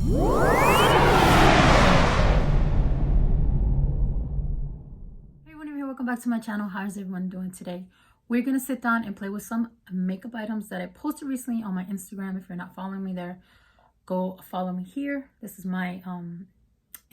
Welcome back to my channel. How's everyone doing today? We're gonna sit down and play with some makeup items that I posted recently on my Instagram. If you're not following me there, go follow me here. This is my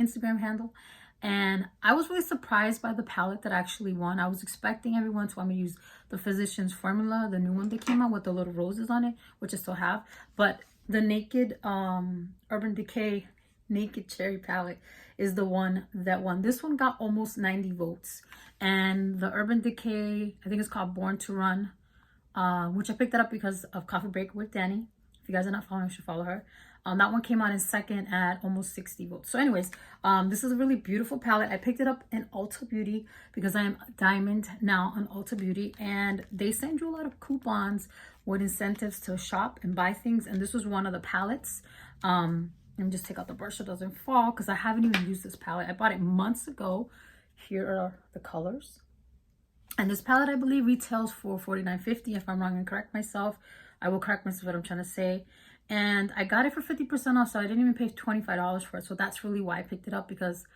Instagram handle, and I was really surprised by the palette that actually won. I was expecting everyone to want me to use the Physicians Formula, the new one that came out with the little roses on it, which I still have, but the Naked Urban Decay Naked Cherry palette is the one that won. This one got almost 90 votes, and the Urban Decay, I think it's called Born to Run, which I picked that up because of Coffee Break with Danny. If you guys are not following, you should follow her. That one came out in second at almost 60 votes. So anyways, this is a really beautiful palette. I picked it up in Ulta Beauty because I am Diamond now on Ulta Beauty, and they send you a lot of coupons with incentives to shop and buy things, and this was one of the palettes. Let me just take out the brush so it doesn't fall, because I haven't even used this palette. I bought it months ago. Here are the colors. And this palette, I believe, retails for $49.50. If I'm wrong, and correct myself. I will correct myself what I'm trying to say. And I got it for 50% off, so I didn't even pay $25 for it. So that's really why I picked it up, because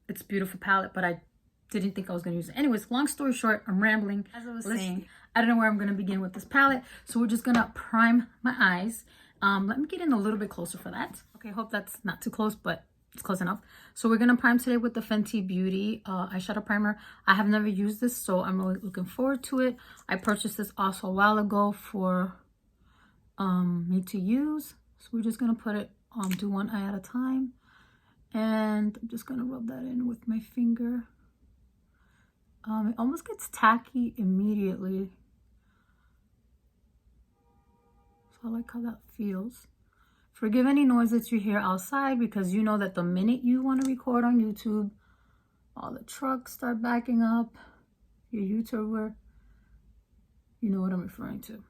it's a beautiful palette, but I didn't think I was going to use it. Anyways, long story short, I'm rambling. As I was saying, I don't know where I'm going to begin with this palette. So we're just going to prime my eyes. Let me get in a little bit closer for that. Okay, hope that's not too close, but it's close enough. So we're gonna prime today with the Fenty Beauty eyeshadow primer. I have never used this, so I'm really looking forward to it. I purchased this also a while ago for me to use. So we're just gonna put it do one eye at a time, and I'm just gonna rub that in with my finger. It almost gets tacky immediately. I like how that feels. Forgive any noise that you hear outside, because you know that the minute you want to record on YouTube, all the trucks start backing up. You're a YouTuber, you know what I'm referring to.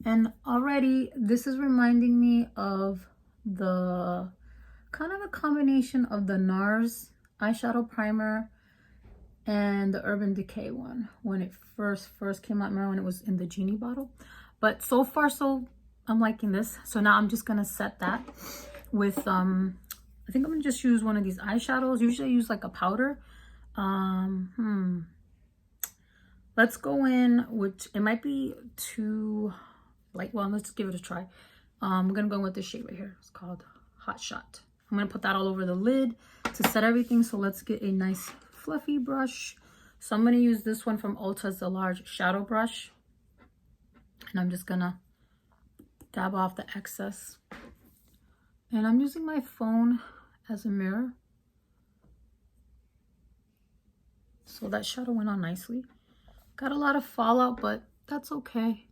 And already this is reminding me of the kind of a combination of the NARS eyeshadow primer and the Urban Decay one when it first came out. Remember when it was in the genie bottle? But so far, so I'm liking this. So now I'm just gonna set that with I think I'm gonna just use one of these eyeshadows. Usually I use like a powder. Let's go in, which it might be too light. Well, let's give it a try. I'm gonna go with this shade right here. It's called Hot Shot. I'm gonna put that all over the lid to set everything. So let's get a nice fluffy brush. So I'm gonna use this one from Ulta, it's a large shadow brush. And I'm just gonna dab off the excess. And I'm using my phone as a mirror. So that shadow went on nicely. Got a lot of fallout, but that's okay.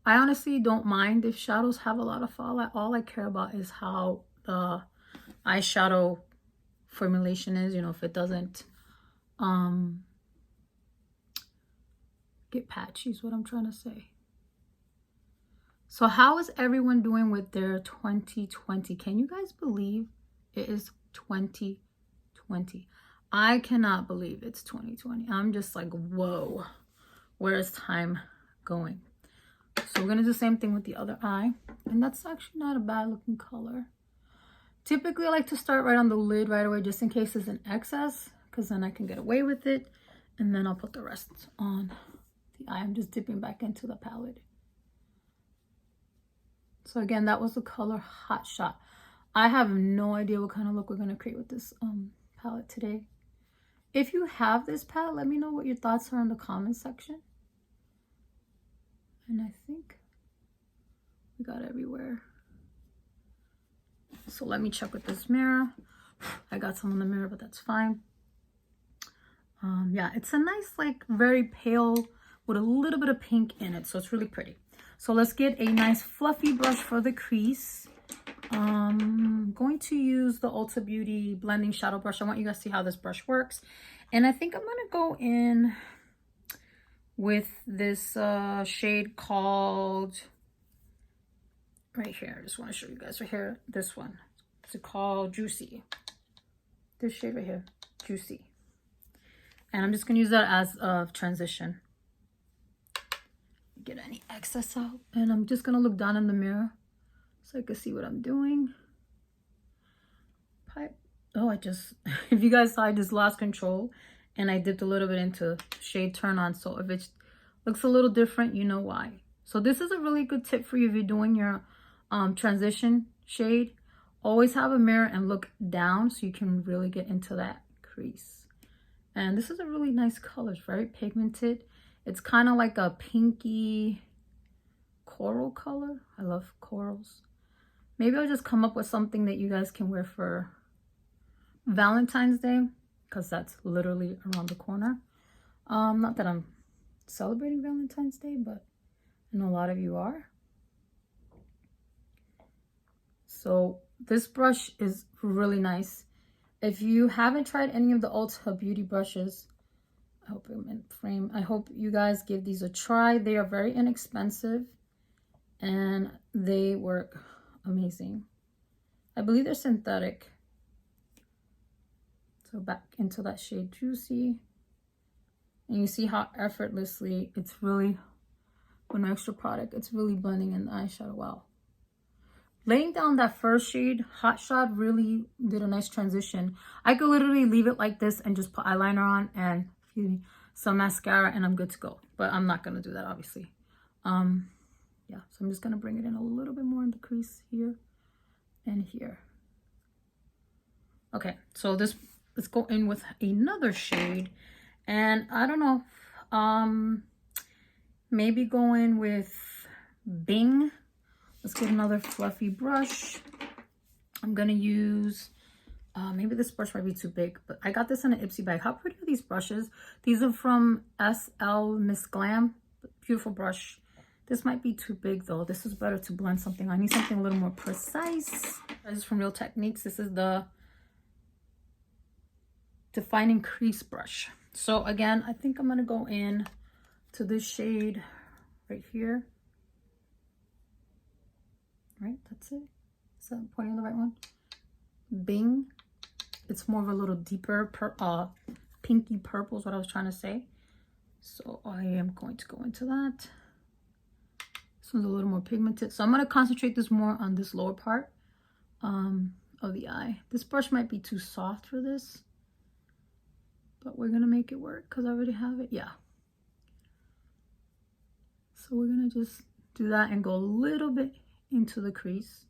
I honestly don't mind if shadows have a lot of fallout. All I care about is how the eyeshadow formulation is, you know, if it doesn't get patchy is what I'm trying to say. So how is everyone doing with their 2020? Can you guys believe it is 2020? I cannot believe it's 2020. I'm just like, whoa, where is time going? So we're gonna do the same thing with the other eye, and that's actually not a bad looking color. Typically I like to start right on the lid right away, just in case there's an excess, because then I can get away with it, and then I'll put the rest on. I'm just dipping back into the palette. So again, that was the color Hot Shot. I have no idea what kind of look we're going to create with this palette today. If you have this palette, let me know what your thoughts are in the comment section. And I think we got everywhere. So let me check with this mirror. I got some in the mirror, but that's fine. Yeah, it's a nice, like, very pale with a little bit of pink in it, so it's really pretty. So let's get a nice fluffy brush for the crease. I'm going to use the Ulta Beauty blending shadow brush. I want you guys to see how this brush works, and I think I'm going to go in with this shade called right here. I just want to show you guys right here, this one. It's called Juicy. This shade right here, Juicy. And I'm just going to use that as a transition. Get any excess out, and I'm just gonna look down in the mirror so I can see what I'm doing. Pipe. Oh, I just, if you guys saw, I just lost control and I dipped a little bit into shade turn on. So if it looks a little different, you know why. So this is a really good tip for you if you're doing your transition shade. Always have a mirror and look down so you can really get into that crease. And this is a really nice color. It's very pigmented. It's kind of like a pinky coral color. I love corals. Maybe I'll just come up with something that you guys can wear for Valentine's Day, because that's literally around the corner. Not that I'm celebrating Valentine's Day, but I know a lot of you are. So this brush is really nice. If you haven't tried any of the Ulta beauty brushes, I hope I'm in frame. I hope you guys give these a try. They are very inexpensive and they work amazing. I believe they're synthetic. So back into that shade Juicy. And you see how effortlessly it's really, with no extra product, it's really blending in the eyeshadow well. Laying down that first shade, Hot Shot, really did a nice transition. I could literally leave it like this and just put eyeliner on and, excuse me, some mascara and I'm good to go. But I'm not going to do that, obviously. Yeah, so I'm just going to bring it in a little bit more in the crease here and here. Okay, so this, let's go in with another shade. And I don't know, maybe go in with Bing. Let's get another fluffy brush. I'm gonna use, maybe this brush might be too big, but I got this in an Ipsy bag. How pretty are these brushes? These are from SLMISSGLAM. Beautiful brush. This might be too big though. This is better to blend something. I need something a little more precise. This is from Real Techniques. This is the Defining Crease brush. So again, I think I'm gonna go in to this shade right here. Right, that's it. Is that pointing the right one? Bing. It's more of a little deeper pinky purple is what I was trying to say. So I am going to go into that. This one's a little more pigmented. So I'm going to concentrate this more on this lower part of the eye. This brush might be too soft for this, but we're going to make it work because I already have it. Yeah. So we're going to just do that and go a little bit into the crease.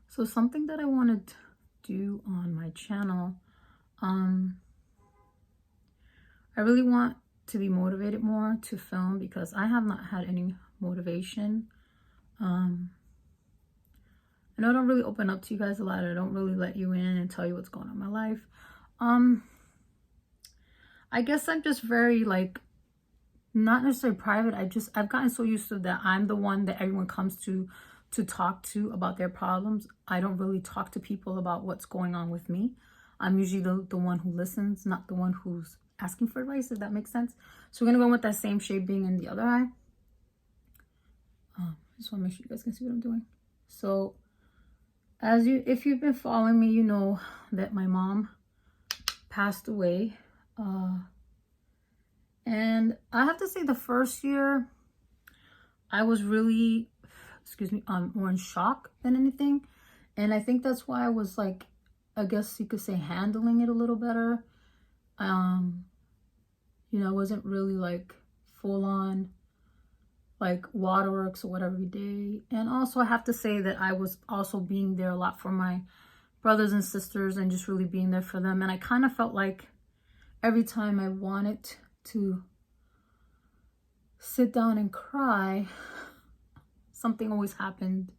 So something that I wanted to do on my channel, I really want to be motivated more to film because I have not had any motivation. I know I don't really open up to you guys a lot. I don't really let you in and tell you what's going on in my life. I guess I'm just very like, not necessarily private. I've gotten so used to that I'm the one that everyone comes to talk to about their problems. I don't really talk to people about what's going on with me. I'm usually the one who listens, not the one who's asking for advice, if that makes sense. So we're gonna go with that same shade being in the other eye. I just want to make sure you guys can see what I'm doing. So if you've been following me, you know that my mom passed away. And I have to say the first year, I was really, more in shock than anything. And I think that's why I was like, I guess you could say handling it a little better. You know, I wasn't really like full on like waterworks or whatever every day. And also I have to say that I was also being there a lot for my brothers and sisters and just really being there for them. And I kind of felt like every time I wanted to sit down and cry, something always happened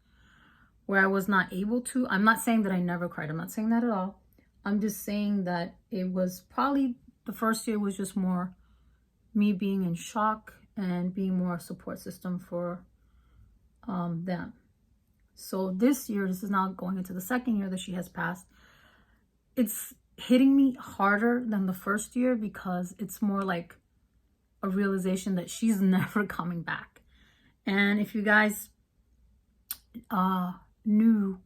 where I was not able to. I'm not saying that I never cried. I'm not saying that at all. I'm just saying that it was probably the first year was just more me being in shock and being more a support system for them. So this year, this is now going into the second year that she has passed. It's hitting me harder than the first year because it's more like a realization that she's never coming back. And if you guys knew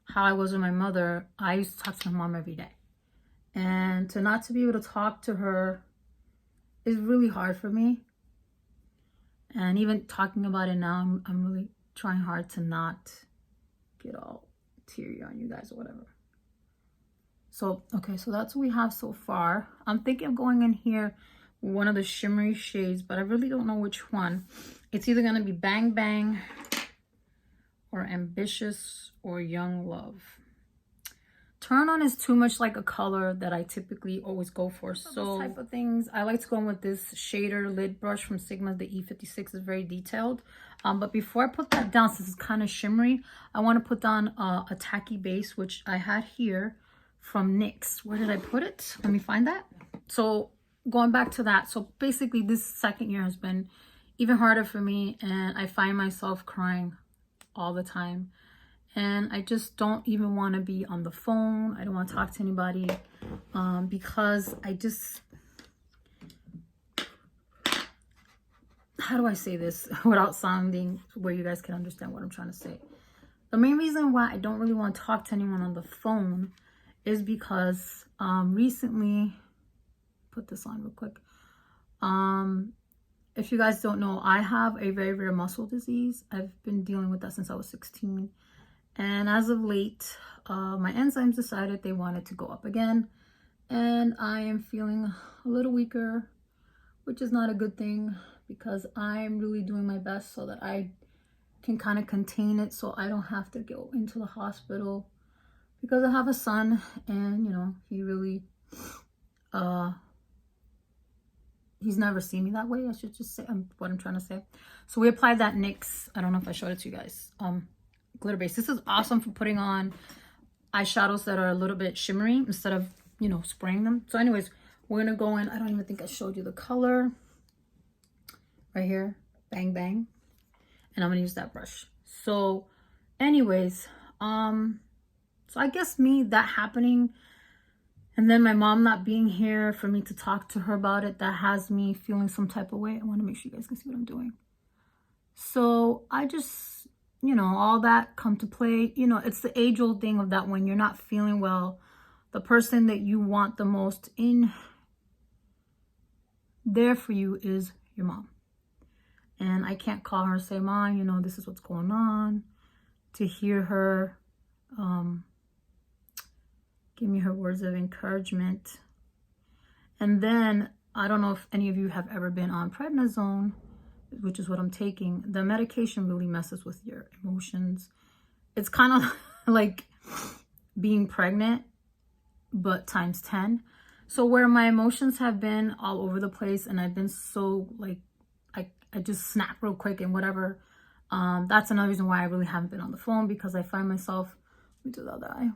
how I was with my mother, I used to talk to my mom every day. And to not to be able to talk to her is really hard for me. And even talking about it now, I'm really trying hard to not get all teary on you guys or whatever. So, okay, so that's what we have so far. I'm thinking of going in here with one of the shimmery shades, but I really don't know which one. It's either going to be Bang Bang or Ambitious or Young Love. Turn On is too much like a color that I typically always go for. So type of things, I like to go in with this shader lid brush from Sigma. The E56 is very detailed. But before I put that down, since it's kind of shimmery, I want to put down a tacky base, which I had here from NYX. Where did I put it? Let me find that. So going back to that, so basically this second year has been even harder for me, and I find myself crying all the time. And I just don't even want to be on the phone. I don't want to talk to anybody because I just, how do I say this without sounding where you guys can understand what I'm trying to say? The main reason why I don't really want to talk to anyone on the phone is because recently, put this on real quick. If you guys don't know, I have a very rare muscle disease. I've been dealing with that since I was 16. And as of late, my enzymes decided they wanted to go up again. And I am feeling a little weaker, which is not a good thing because I'm really doing my best so that I can kind of contain it so I don't have to go into the hospital. Because I have a son and, you know, he really, he's never seen me that way. I should just say what I'm trying to say. So we applied that NYX. I don't know if I showed it to you guys. Glitter base. This is awesome for putting on eyeshadows that are a little bit shimmery instead of, you know, spraying them. So anyways, we're gonna go in. I don't even think I showed you the color right here. Bang Bang. And I'm gonna use that brush. So anyways, so I guess that happening and then my mom not being here for me to talk to her about it, that has me feeling some type of way. I want to make sure you guys can see what I'm doing. So I just, you know, all that come to play. You know, it's the age-old thing of that when you're not feeling well, the person that you want the most in there for you is your mom. And I can't call her and say, Mom, you know, this is what's going on. To hear her give me her words of encouragement. And then, I don't know if any of you have ever been on prednisone, which is what I'm taking. The medication really messes with your emotions. It's kind of like being pregnant, but times 10. So where my emotions have been all over the place and I've been so like, I just snap real quick and whatever. That's another reason why I really haven't been on the phone, because I find myself, let me do the other eye.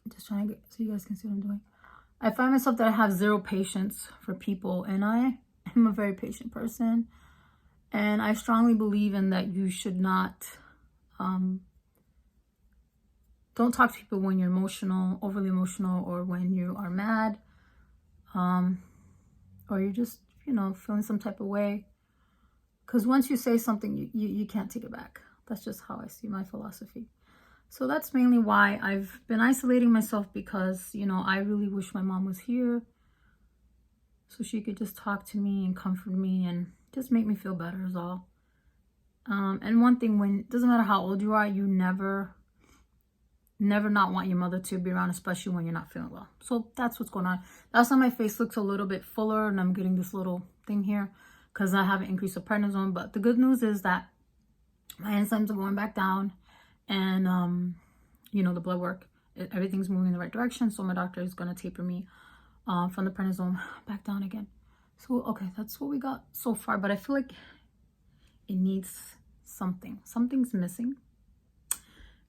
I'm just trying to get, so you guys can see what I'm doing. I find myself that I have zero patience for people, and I am a very patient person. And I strongly believe in that you should not, don't talk to people when you're emotional, overly emotional, or when you are mad, or you're just, you know, feeling some type of way. Because once you say something, you can't take it back. That's just how I see my philosophy. So that's mainly why I've been isolating myself, because, you know, I really wish my mom was here so she could just talk to me and comfort me and just make me feel better is all. And one thing, when it doesn't matter how old you are, you never not want your mother to be around, especially when you're not feeling well. So that's what's going on. That's why my face looks a little bit fuller and I'm getting this little thing here because I have an increase of prednisone. But the good news is that my enzymes are going back down, and you know, the blood work, everything's moving in the right direction. So my doctor is going to taper me from the prednisone back down again. So okay, that's what we got so far, but I feel like it needs something's missing.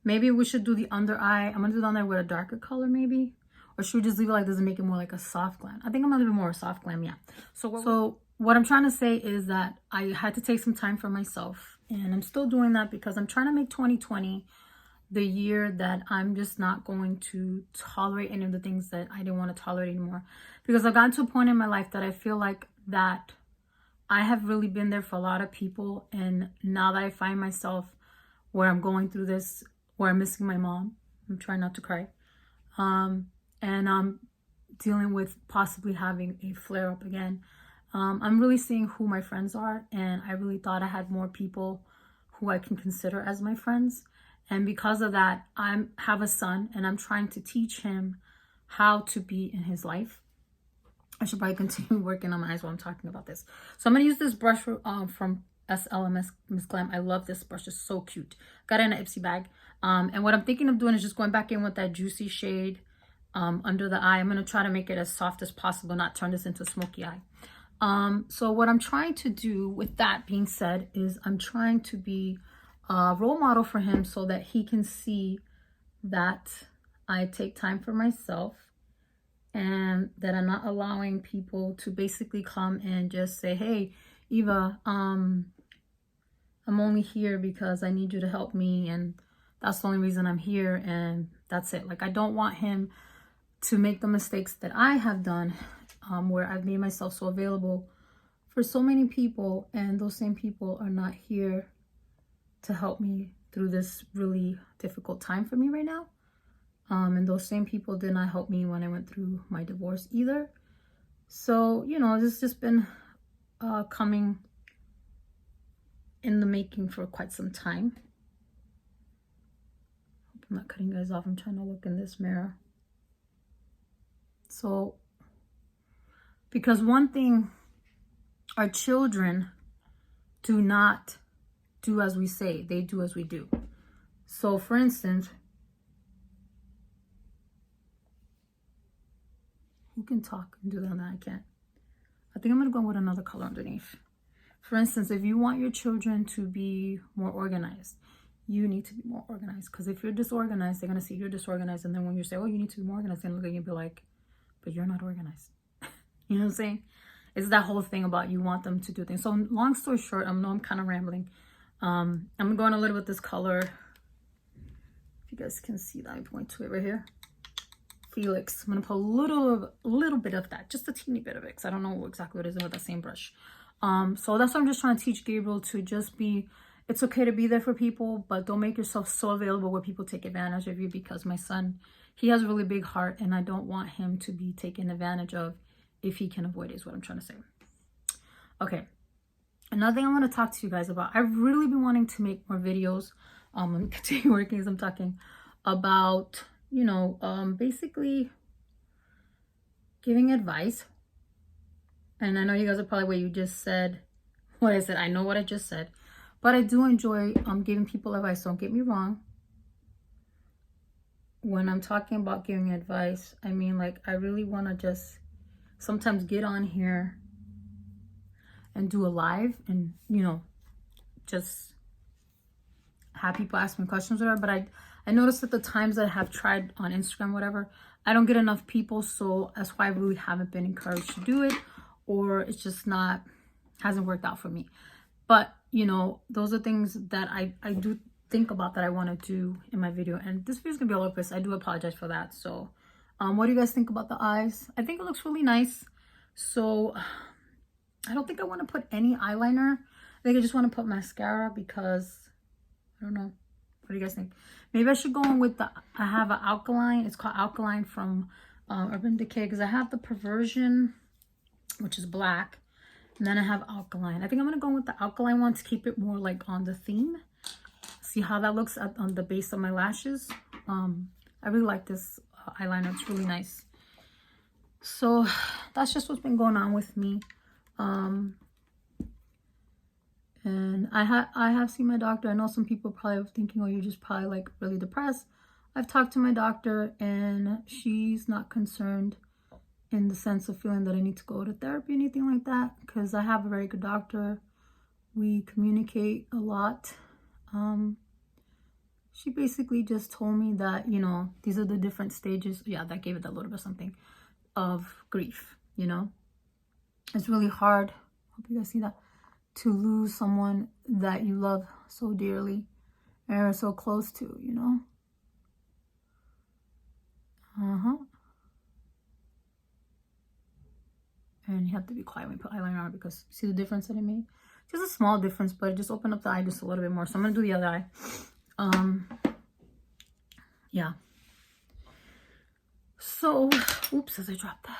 Maybe we should do the under eye. I'm gonna do the under eye with a darker color maybe, or should we just leave it like this and make it more like a soft glam? I think I'm gonna leave it more a soft glam. Yeah. So what I'm trying to say is that I had to take some time for myself, and I'm still doing that because I'm trying to make 2020 the year that I'm just not going to tolerate any of the things that I didn't want to tolerate anymore. Because I've gotten to a point in my life that I feel like that I have really been there for a lot of people. And now that I find myself where I'm going through this, where I'm missing my mom, I'm trying not to cry. And I'm dealing with possibly having a flare up again. I'm really seeing who my friends are, and I really thought I had more people who I can consider as my friends. And because of that, I have a son, and I'm trying to teach him how to be in his life. I should probably continue working on my eyes while I'm talking about this. So I'm going to use this brush from SLMISSGLAM. I love this brush. It's so cute. Got it in an Ipsy bag. And what I'm thinking of doing is just going back in with that juicy shade under the eye. I'm going to try to make it as soft as possible, not turn this into a smoky eye. So what I'm trying to do, with that being said, is I'm trying to be a role model for him so that he can see that I take time for myself, and that I'm not allowing people to basically come and just say, hey, Eva, I'm only here because I need you to help me, and that's the only reason I'm here, and that's it. Like, I don't want him to make the mistakes that I have done, where I've made myself so available for so many people, and those same people are not here to help me through this really difficult time for me right now. And those same people did not help me when I went through my divorce either. So, you know, this has just been coming in the making for quite some time. Hope I'm not cutting you guys off. I'm trying to look in this mirror. So, because one thing, our children do not do as we say, they do as we do. So, for instance, who can talk and do that? I can't. I think I'm going to go with another color underneath. For instance, if you want your children to be more organized, you need to be more organized. Because if you're disorganized, they're going to see you're disorganized. And then when you say, oh, you need to be more organized, they're going to look at you and be like, but you're not organized. You know what I'm saying? It's that whole thing about you want them to do things. So long story short, I know I'm kind of rambling. I'm going a little with this color. If you guys can see that, I point to it right here. FEELZ. I'm going to put a little bit of that, just a teeny bit of it, because I don't know exactly what it is with that same brush. So that's what I'm just trying to teach Gabriel, to just be, it's okay to be there for people, but don't make yourself so available where people take advantage of you, because my son, he has a really big heart, and I don't want him to be taken advantage of if he can avoid it, is what I'm trying to say. Okay. Another thing I want to talk to you guys about, I've really been wanting to make more videos. I'm going to continue working as I'm talking about, you know, basically giving advice. And I know you guys are probably, what you just said, what I said. I know what I just said, but I do enjoy giving people advice. Don't get me wrong. When I'm talking about giving advice, I mean, like, I really want to just sometimes get on here and do a live and, you know, just have people ask me questions or whatever. But I noticed that the times that I have tried on Instagram, whatever, I don't get enough people. So that's why I really haven't been encouraged to do it, or it's just not, hasn't worked out for me. But, you know, those are things that I do think about that I want to do in my video. And this video is going to be all over the place. I do apologize for that. So, what do you guys think about the eyes? I think it looks really nice. So, I don't think I want to put any eyeliner. I think I just want to put mascara because, I don't know. What do you guys think? Maybe I should go in with the, I have an Alkaline. It's called Alkaline from Urban Decay, because I have the Perversion, which is black. And then I have Alkaline. I think I'm going to go with the Alkaline one to keep it more like on the theme. See how that looks on the base of my lashes. I really like this eyeliner. It's really nice. So that's just what's been going on with me. And I have seen my doctor. I know some people probably are thinking, oh, you're just probably like really depressed. I've talked to my doctor, and she's not concerned in the sense of feeling that I need to go to therapy or anything like that, because I have a very good doctor. We communicate a lot. She basically just told me that, you know, these are the different stages. Yeah, that gave it a little bit of something of grief, you know. It's really hard, hope you guys see that, to lose someone that you love so dearly and are so close to, you know. And you have to be quiet when you put eyeliner on, because see the difference that it made? Just a small difference, but it just opened up the eye just a little bit more. So I'm going to do the other eye. Yeah. So, oops, as I dropped that.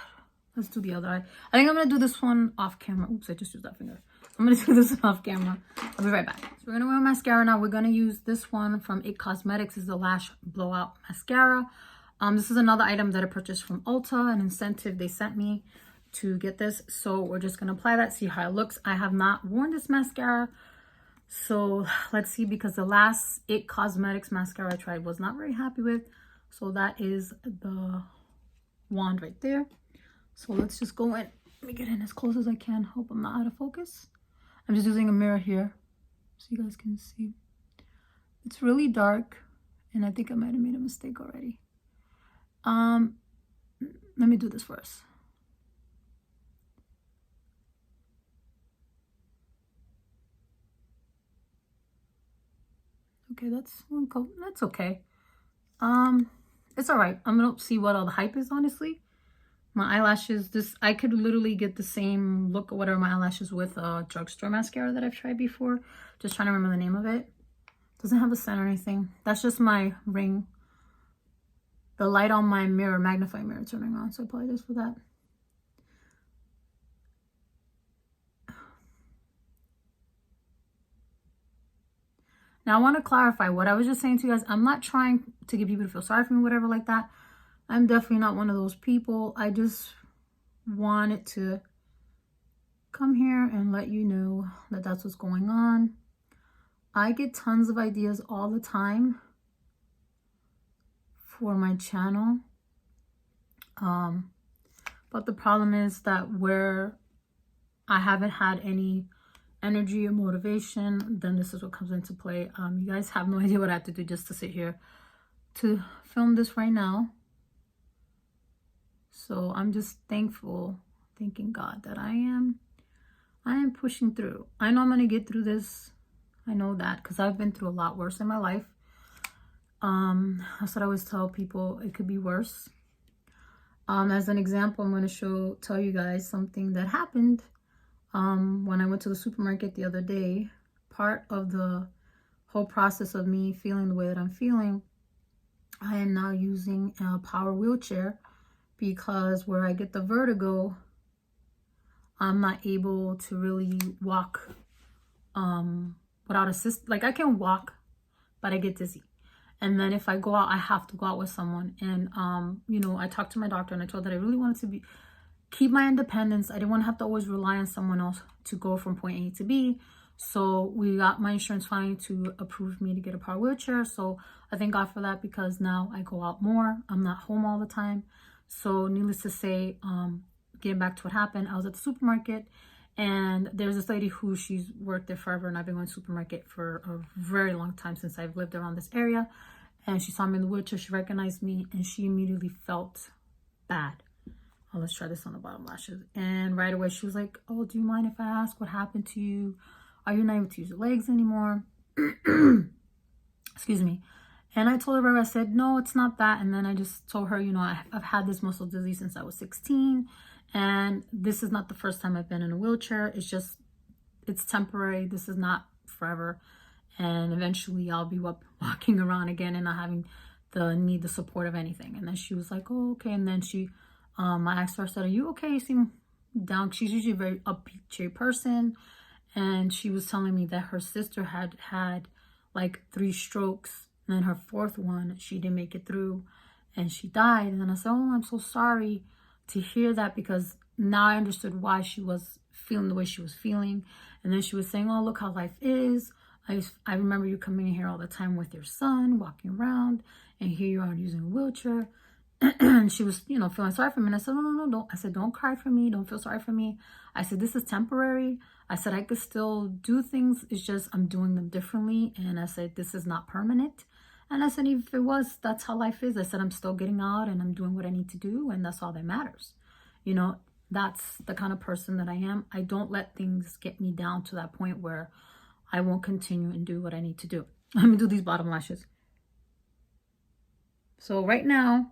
let's do the other eye. I think I'm gonna do this one off camera. Oops, I just used that finger. I'm gonna do this one off camera. I'll be right back. So we're gonna wear mascara now. We're gonna use this one from IT Cosmetics. This is the Lash Blowout Mascara. This is another item that I purchased from Ulta, an incentive they sent me to get this. So we're just gonna apply that, see how it looks. I have not worn this mascara, so let's see, because the last IT Cosmetics mascara I tried was not very happy with. So that is the wand right there. So let's just go in. Let me get in as close as I can. Hope I'm not out of focus. I'm just using a mirror here so you guys can see. It's really dark, and I think I might have made a mistake already. Let me do this first. Okay, that's one coat. That's okay. It's all right. I'm gonna see what all the hype is, honestly. My eyelashes, I could literally get the same look or whatever my eyelashes with a drugstore mascara that I've tried before. Just trying to remember the name of it. Doesn't have a scent or anything. That's just my ring. The light on my mirror, magnifying mirror, turning on. So I apologize for that. Now I want to clarify what I was just saying to you guys. I'm not trying to get people to feel sorry for me, whatever like that. I'm definitely not one of those people. I just wanted to come here and let you know that that's what's going on. I get tons of ideas all the time for my channel. But the problem is that where I haven't had any energy or motivation, then this is what comes into play. You guys have no idea what I have to do just to sit here to film this right now. So I'm just thankful, thanking God that I am pushing through. I know I'm gonna get through this. I know that because I've been through a lot worse in my life. That's what I always tell people, it could be worse. As an example, I'm gonna tell you guys something that happened when I went to the supermarket the other day. Part of the whole process of me feeling the way that I'm feeling, I am now using a power wheelchair, because where I get the vertigo, I'm not able to really walk without assist. Like I can walk, but I get dizzy. And then if I go out, I have to go out with someone. And you know, I talked to my doctor and I told her that I really wanted to keep my independence. I didn't want to have to always rely on someone else to go from point A to B. So we got my insurance finally to approve me to get a power wheelchair. So I thank God for that, because now I go out more. I'm not home all the time. So needless to say, getting back to what happened, I was at the supermarket and there's this lady who she's worked there forever, and I've been going to the supermarket for a very long time since I've lived around this area. And she saw me in the wheelchair, she recognized me, and she immediately felt bad. Oh, let's try this on the bottom lashes. And right away she was like, oh, do you mind if I ask what happened to you? Are you not able to use your legs anymore? Excuse me. And I told her, I said, no, it's not that. And then I just told her, you know, I've had this muscle disease since I was 16. And this is not the first time I've been in a wheelchair. It's temporary. This is not forever. And eventually I'll be walking around again and not having the support of anything. And then she was like, oh, okay. And then I asked her, I said, are you okay? You seem down. She's usually a very upbeat, cheery person. And she was telling me that her sister had like 3 strokes. And then her 4th one, she didn't make it through and she died. And then I said, oh, I'm so sorry to hear that, because now I understood why she was feeling the way she was feeling. And then she was saying, oh, look how life is. I remember you coming in here all the time with your son, walking around, and here you are using a wheelchair. And she was, you know, feeling sorry for me. And I said, no, don't. I said, don't cry for me. Don't feel sorry for me. I said, this is temporary. I said, I could still do things. It's just I'm doing them differently. And I said, this is not permanent. And I said, if it was, that's how life is. I said, I'm still getting out and I'm doing what I need to do. And that's all that matters. You know, that's the kind of person that I am. I don't let things get me down to that point where I won't continue and do what I need to do. Let me do these bottom lashes. So right now,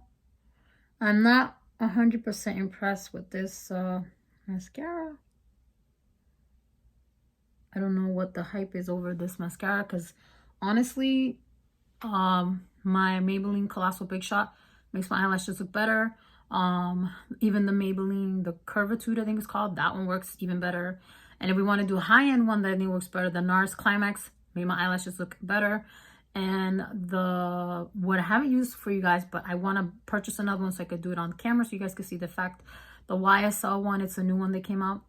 I'm not 100% impressed with this mascara. I don't know what the hype is over this mascara, because honestly, my Maybelline Colossal Big Shot makes my eyelashes look better. Even the Maybelline, the Curvitude, I think it's called, that one works even better. And if we want to do a high-end one that I think works better, the NARS Climax made my eyelashes look better. And what I haven't used for you guys, but I want to purchase another one so I could do it on camera so you guys can see the effect. The YSL one, it's a new one that came out.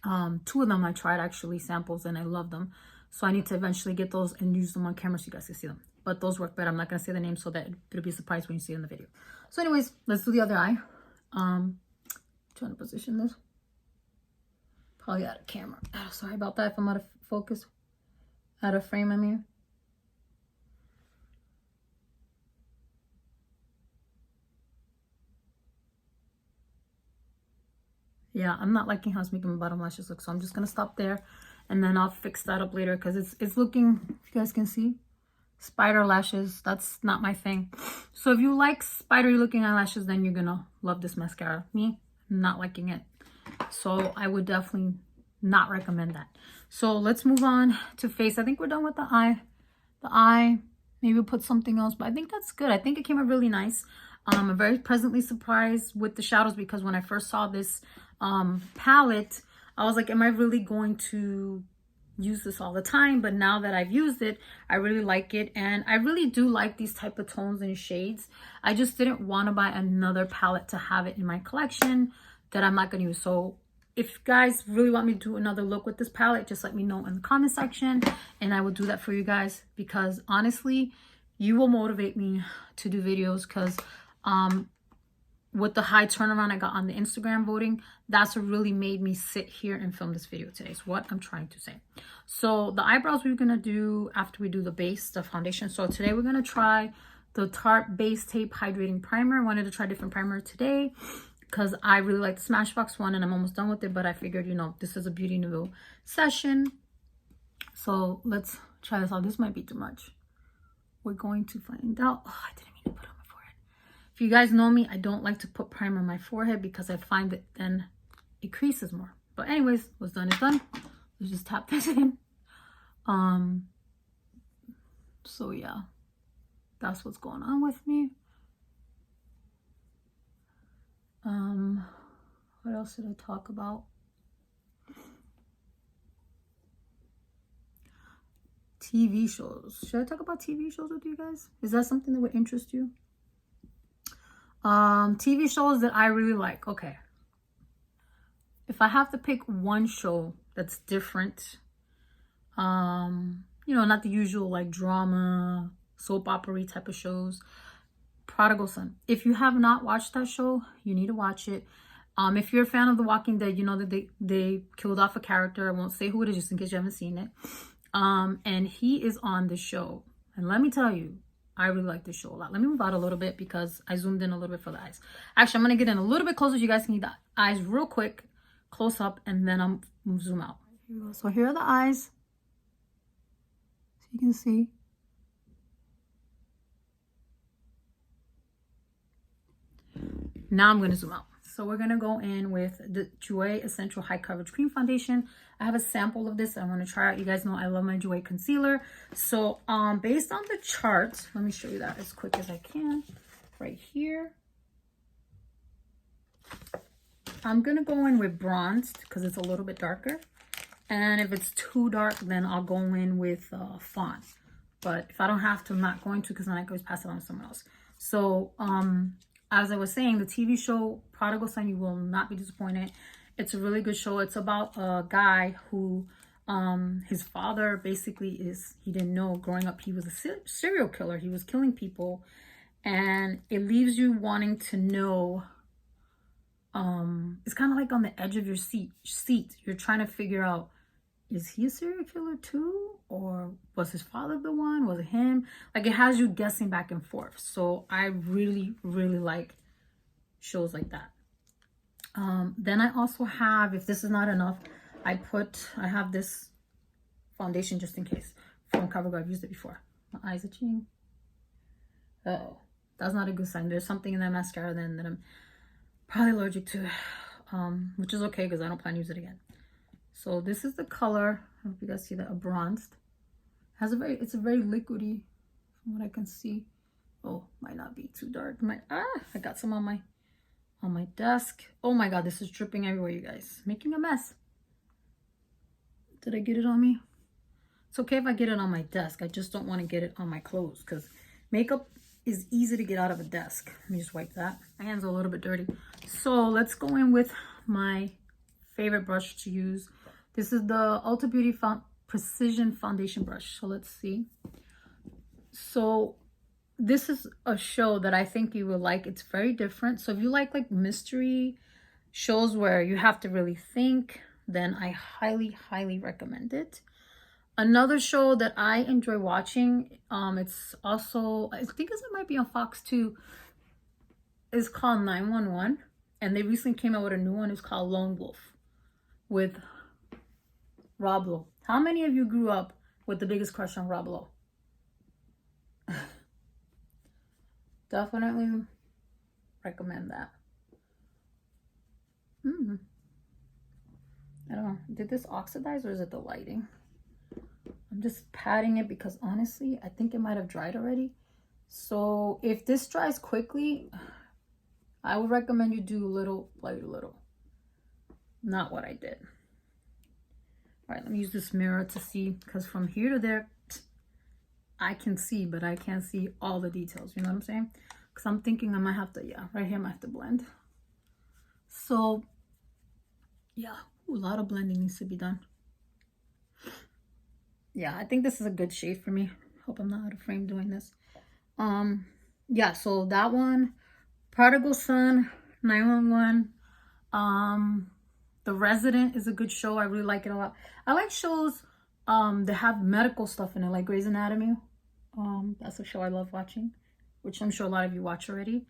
2 of them I tried actually, samples, and I love them. So I need to eventually get those and use them on camera so you guys can see them. But those work better. I'm not going to say the name so that it'll be a surprise when you see it in the video. So anyways, let's do the other eye. Trying to position this. Probably out of camera. Oh, sorry about that if I'm out of focus. Out of frame, I mean. Yeah, I'm not liking how it's making my bottom lashes look, so I'm just gonna stop there, and then I'll fix that up later because it's looking, if you guys can see, spider lashes. That's not my thing. So if you like spidery looking eyelashes, then you're gonna love this mascara. Me, not liking it, so I would definitely not recommend that. So let's move on to face. I think we're done with the eye. Maybe we'll put something else, but I think that's good. I think it came out really nice. I'm very pleasantly surprised with the shadows because when I first saw this palette, I was like, am I really going to use this all the time? But now that I've used it, I really like it, and I really do like these type of tones and shades. I just didn't want to buy another palette to have it in my collection that I'm not going to use. So if you guys really want me to do another look with this palette, just let me know in the comment section and I will do that for you guys, because honestly, you will motivate me to do videos, because with the high turnaround I got on the Instagram voting, that's what really made me sit here and film this video today, is what I'm trying to say. So the eyebrows we're going to do after we do the base, the foundation. So today we're going to try the Tarte Base Tape Hydrating Primer. I wanted to try a different primer today because I really like the Smashbox one and I'm almost done with it, but I figured, you know, this is a Beauty Nouveau session. So let's try this out. This might be too much. We're going to find out. Oh, I didn't mean to put it on my forehead. If you guys know me, I don't like to put primer on my forehead because I find that then it creases more. But anyways, what's done is done. Let's just tap this in. So yeah, that's what's going on with me. What else did I talk about? TV shows. Should I talk about TV shows with you guys? Is that something that would interest you? TV shows that I really like. Okay. If I have to pick one show that's different, you know, not the usual like drama, soap opera type of shows, Prodigal Son. If you have not watched that show, you need to watch it. If you're a fan of The Walking Dead, you know that they killed off a character. I won't say who it is just in case you haven't seen it. And he is on the show. And let me tell you, I really like this show a lot. Let me move out a little bit because I zoomed in a little bit for the eyes. Actually, I'm going to get in a little bit closer so you guys can see the eyes real quick, close up, and then I'll zoom out. So here are the eyes. So you can see. Now I'm going to zoom out. So we're going to go in with the JOUER Essential High Coverage Cream Foundation. I have a sample of this. I want to try out. You guys know I love my JOUER concealer. So based on the chart, let me show you that as quick as I can. Right here. I'm going to go in with bronzed because it's a little bit darker. And if it's too dark, then I'll go in with fawn. But if I don't have to, I'm not going to, because then I can always pass it on to someone else. So as I was saying, the TV show Prodigal Son, you will not be disappointed. It's a really good show. It's about a guy who his father basically he didn't know growing up he was a serial killer. He was killing people, and it leaves you wanting to know. It's kind of like on the edge of your seat. You're trying to figure out, is he a serial killer too? Or was his father the one? Was it him? Like, it has you guessing back and forth. So I really, really like shows like that. Then I also have, if this is not enough, I have this foundation just in case from CoverGirl. I've used it before. My eyes itching. Uh-oh. That's not a good sign. There's something in that mascara then that I'm probably allergic to, which is okay because I don't plan to use it again. So this is the color. I hope you guys see that, a bronzed. It's a very liquidy from what I can see. Oh, might not be too dark. I got some on my on my desk. Oh my god, this is dripping everywhere, you guys. Making a mess. Did I get it on me? It's okay if I get it on my desk. I just don't want to get it on my clothes because makeup is easy to get out of a desk. Let me just wipe that. My hands are a little bit dirty. So let's go in with my favorite brush to use. This is the Ulta Beauty Precision Foundation Brush. So let's see. So this is a show that I think you will like. It's very different. So if you like mystery shows where you have to really think, then I highly, highly recommend it. Another show that I enjoy watching, it's also, I think it might be on Fox too, is called 911. And they recently came out with a new one. It's called Lone Wolf with Rob Lowe. How many of you grew up with the biggest crush on Rob Lowe? Definitely recommend that. I don't know. Did this oxidize or is it the lighting? I'm just patting it because honestly, I think it might have dried already. So if this dries quickly, I would recommend you do a little, light a little. Not what I did. All right, let me use this mirror to see, because from here to there, I can see, but I can't see all the details. You know what I'm saying? Because I'm thinking I might have to, yeah, right here I might have to blend. So, yeah, a lot of blending needs to be done. Yeah, I think this is a good shade for me. Hope I'm not out of frame doing this. Yeah, so that one, Prodigal Son, 911. The Resident is a good show. I really like it a lot. I like shows that have medical stuff in it, like Grey's Anatomy. That's a show I love watching, which I'm sure a lot of you watch already.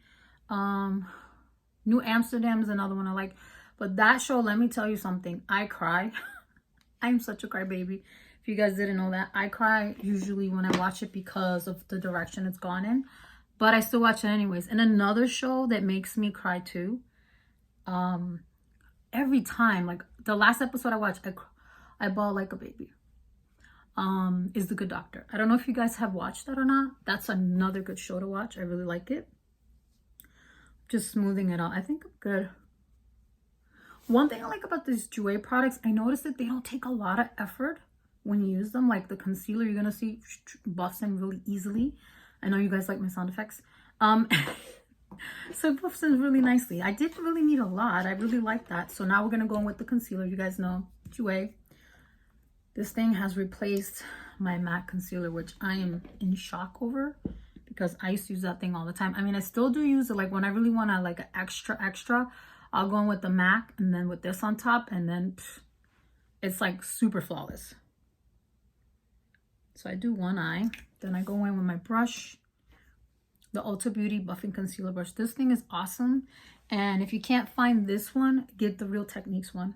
New Amsterdam is another one I like. But that show, let me tell you something. I cry. I'm such a crybaby. If you guys didn't know that, I cry usually when I watch it because of the direction it's gone in. But I still watch it anyways. And another show that makes me cry too, every time, like the last episode I watched, I bawl like a baby, is The Good Doctor. I don't know if you guys have watched that or not. That's another good show to watch. I really like it. Just smoothing it out. I think I'm good. One thing I like about these JOUER products, I noticed that they don't take a lot of effort when you use them. Like the concealer, you're gonna see buffs in really easily. I know you guys like my sound effects. So it buffs in really nicely. I didn't really need a lot. I really like that. So now we're gonna go in with the concealer. You guys know JOUER. This thing has replaced my matte concealer, which I am in shock over because I used to use that thing all the time. I mean, I still do use it. Like when I really want to like extra, I'll go in with the MAC and then with this on top, and then it's like super flawless. So I do one eye, then I go in with my brush, the Ulta Beauty Buffing Concealer Brush. This thing is awesome. And if you can't find this one, get the Real Techniques one.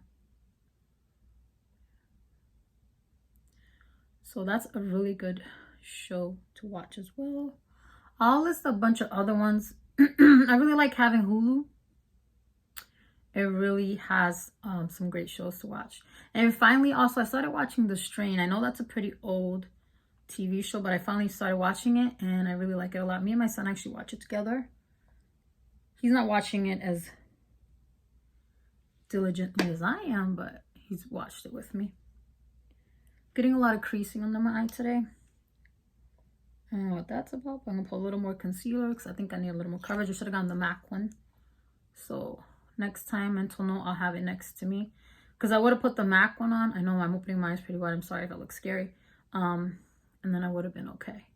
So that's a really good show to watch as well. I'll list a bunch of other ones. I really like having Hulu. It really has some great shows to watch. And finally, also, I started watching The Strain. I know that's a pretty old TV show, but I finally started watching it, and I really like it a lot. Me and my son actually watch it together. He's not watching it as diligently as I am, but he's watched it with me. Getting a lot of creasing under my eye today. I don't know what that's about, but I'm going to put a little more concealer because I think I need a little more coverage. I should have gotten the MAC one. So next time, mental note, I'll have it next to me. Because I would have put the MAC one on. I know I'm opening my eyes pretty wide. I'm sorry if it looks scary. And then I would have been okay.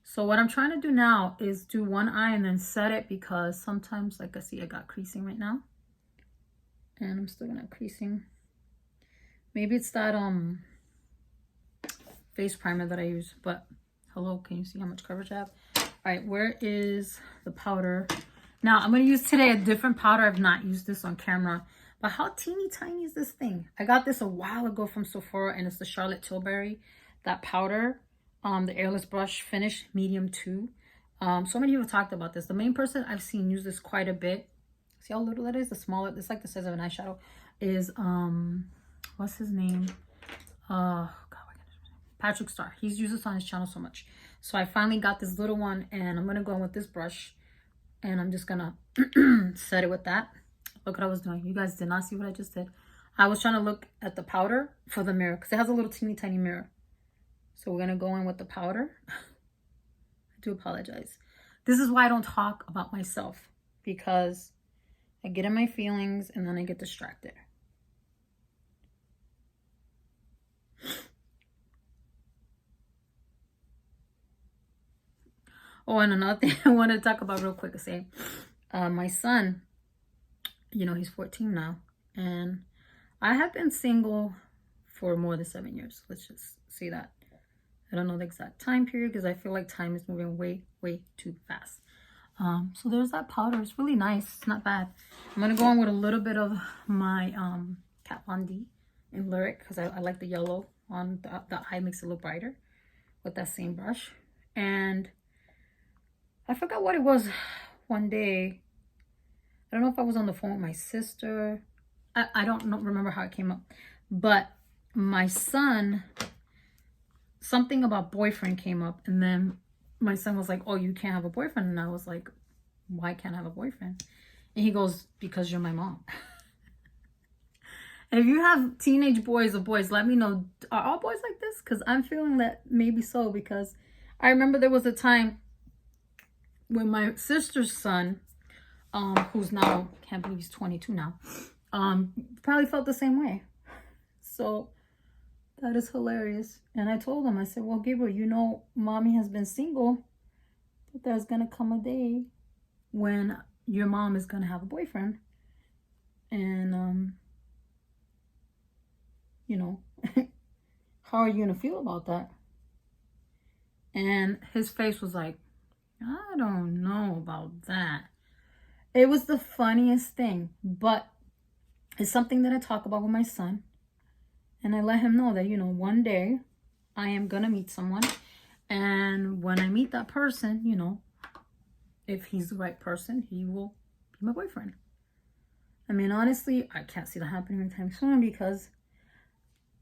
So what I'm trying to do now is do one eye and then set it, because sometimes, like I see, I got creasing right now. And I'm still going to have creasing. Maybe it's that face primer that I use, but hello, can you see how much coverage I have? All right, where is the powder? Now I'm going to use today a different powder. I've not used this on camera, but how teeny tiny is this thing? I got this a while ago from Sephora, and it's the Charlotte Tilbury, that powder, the airless brush finish medium 2. So many people talked about this. The main person I've seen use this quite a bit. See how little that is? The smaller, it's like the size of an eyeshadow, is what's his name? God, Patrick Star. He's used this on his channel so much. So I finally got this little one, and I'm gonna go in with this brush And I'm just gonna set it with that. Look what I was doing. You guys did not see what I just did. I was trying to look at the powder for the mirror because it has a little teeny tiny mirror. So we're gonna go in with the powder. I do apologize. This is why I don't talk about myself, because I get in my feelings and then I get distracted. Oh, and another thing I want to talk about real quick is say, my son, you know, he's 14 now, and I have been single for more than 7 years. Let's just say that. I don't know the exact time period because I feel like time is moving way, way too fast. So there's that powder. It's really nice. It's not bad. I'm going to go in with a little bit of my Kat Von D in Lyric because I like the yellow on the eye. Makes it look brighter with that same brush. And I forgot what it was one day. I don't know if I was on the phone with my sister. I don't remember how it came up. But my son, something about boyfriend came up. And then my son was like, oh, you can't have a boyfriend. And I was like, why can't I have a boyfriend? And he goes, because you're my mom. And if you have teenage boys or boys, let me know. Are all boys like this? Because I'm feeling that maybe so. Because I remember there was a time when my sister's son, who's now, can't believe he's 22 now, probably felt the same way. So that is hilarious. And I told him, I said, well, Gabriel, you know, mommy has been single, but there's going to come a day when your mom is going to have a boyfriend. And, you know, how are you going to feel about that? And his face was like, I don't know about that. It was the funniest thing, but it's something that I talk about with my son. And I let him know that, you know, one day I am going to meet someone. And when I meet that person, you know, if he's the right person, he will be my boyfriend. I mean, honestly, I can't see that happening anytime soon because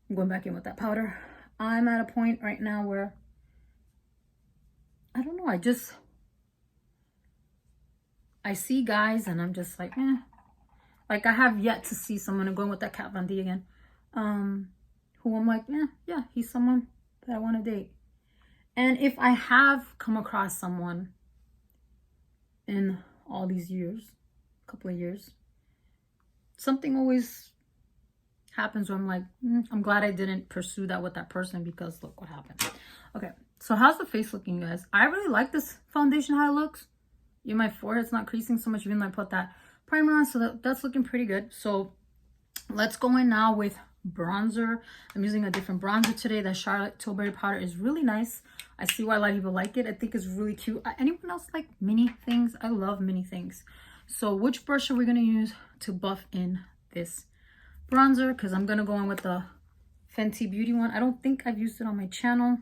I'm going back in with that powder. I'm at a point right now where, I don't know, I see guys and I'm just like, eh. Like I have yet to see someone, I'm going with that Kat Von D again, who I'm like, yeah, he's someone that I want to date. And if I have come across someone in all these years, couple of years, something always happens where I'm like, I'm glad I didn't pursue that with that person because look what happened. Okay, so how's the face looking, you guys? I really like this foundation, how it looks. My forehead's not creasing so much even though I put that primer on, so that's looking pretty good. So let's go in now with bronzer. I'm using a different bronzer today. That Charlotte Tilbury powder is really nice. I see why a lot of people like it. I think it's really cute. Anyone else like mini things? I love mini things. So which brush are we going to use to buff in this bronzer? Because I'm going to go in with the Fenty Beauty one. I don't think I've used it on my channel.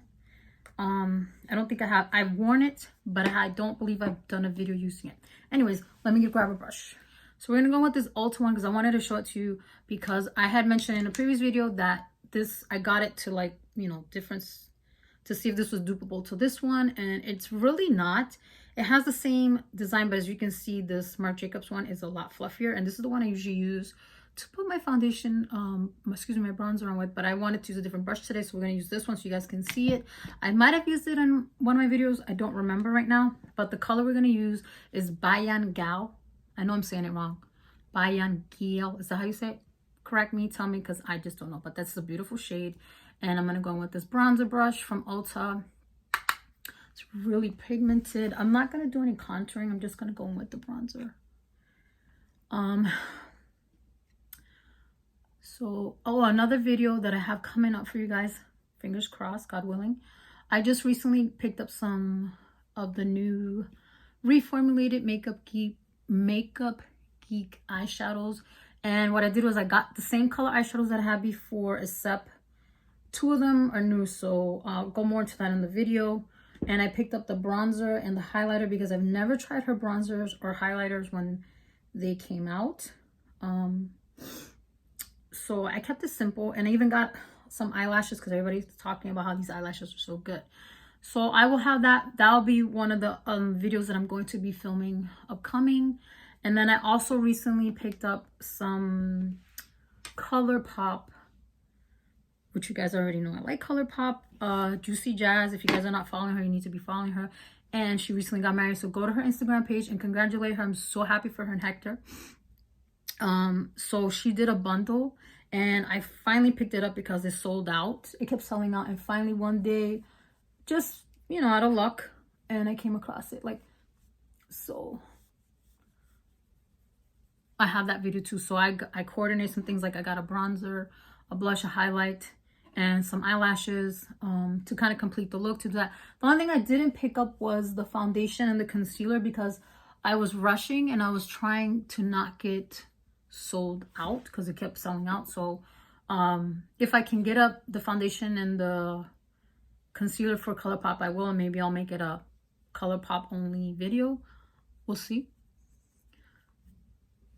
I don't think I have. I've worn it, but I don't believe I've done a video using it. Anyways, let me grab a brush. So we're going to go with this Ulta one because I wanted to show it to you because I had mentioned in a previous video that this, I got it to like, you know, difference to see if this was dupable to this one. And it's really not. It has the same design, but as you can see, this Marc Jacobs one is a lot fluffier. And this is the one I usually use to put my foundation, my bronzer on with, but I wanted to use a different brush today, so we're going to use this one so you guys can see it. I might have used it in one of my videos. I don't remember right now, but the color we're going to use is Bayan Gal. I know I'm saying it wrong. Bayan Gal. Is that how you say it? Correct me, tell me, because I just don't know, but that's a beautiful shade. And I'm going to go in with this bronzer brush from Ulta. It's really pigmented. I'm not going to do any contouring. I'm just going to go in with the bronzer. So, another video that I have coming up for you guys, fingers crossed, God willing. I just recently picked up some of the new reformulated Makeup Geek eyeshadows. And what I did was I got the same color eyeshadows that I had before, except 2 of them are new. So I'll go more into that in the video. And I picked up the bronzer and the highlighter because I've never tried her bronzers or highlighters when they came out. So I kept it simple, and I even got some eyelashes because everybody's talking about how these eyelashes are so good. So I will have that'll be one of the videos that I'm going to be filming upcoming. And then I also recently picked up some ColourPop, which you guys already know I like ColourPop. Juicy Jazz, if you guys are not following her, you need to be following her. And she recently got married, so go to her Instagram page and congratulate her. I'm so happy for her and Hector. So she did a bundle and I finally picked it up because it sold out. It kept selling out, and finally one day, just, you know, out of luck, and I came across it. Like, so I have that video too. So I coordinate some things, like I got a bronzer, a blush, a highlight, and some eyelashes to kind of complete the look. To do that, the only thing I didn't pick up was the foundation and the concealer because I was rushing and I was trying to not get sold out because it kept selling out. So if I can get up the foundation and the concealer for ColourPop, I will, and maybe I'll make it a ColourPop only video. We'll see.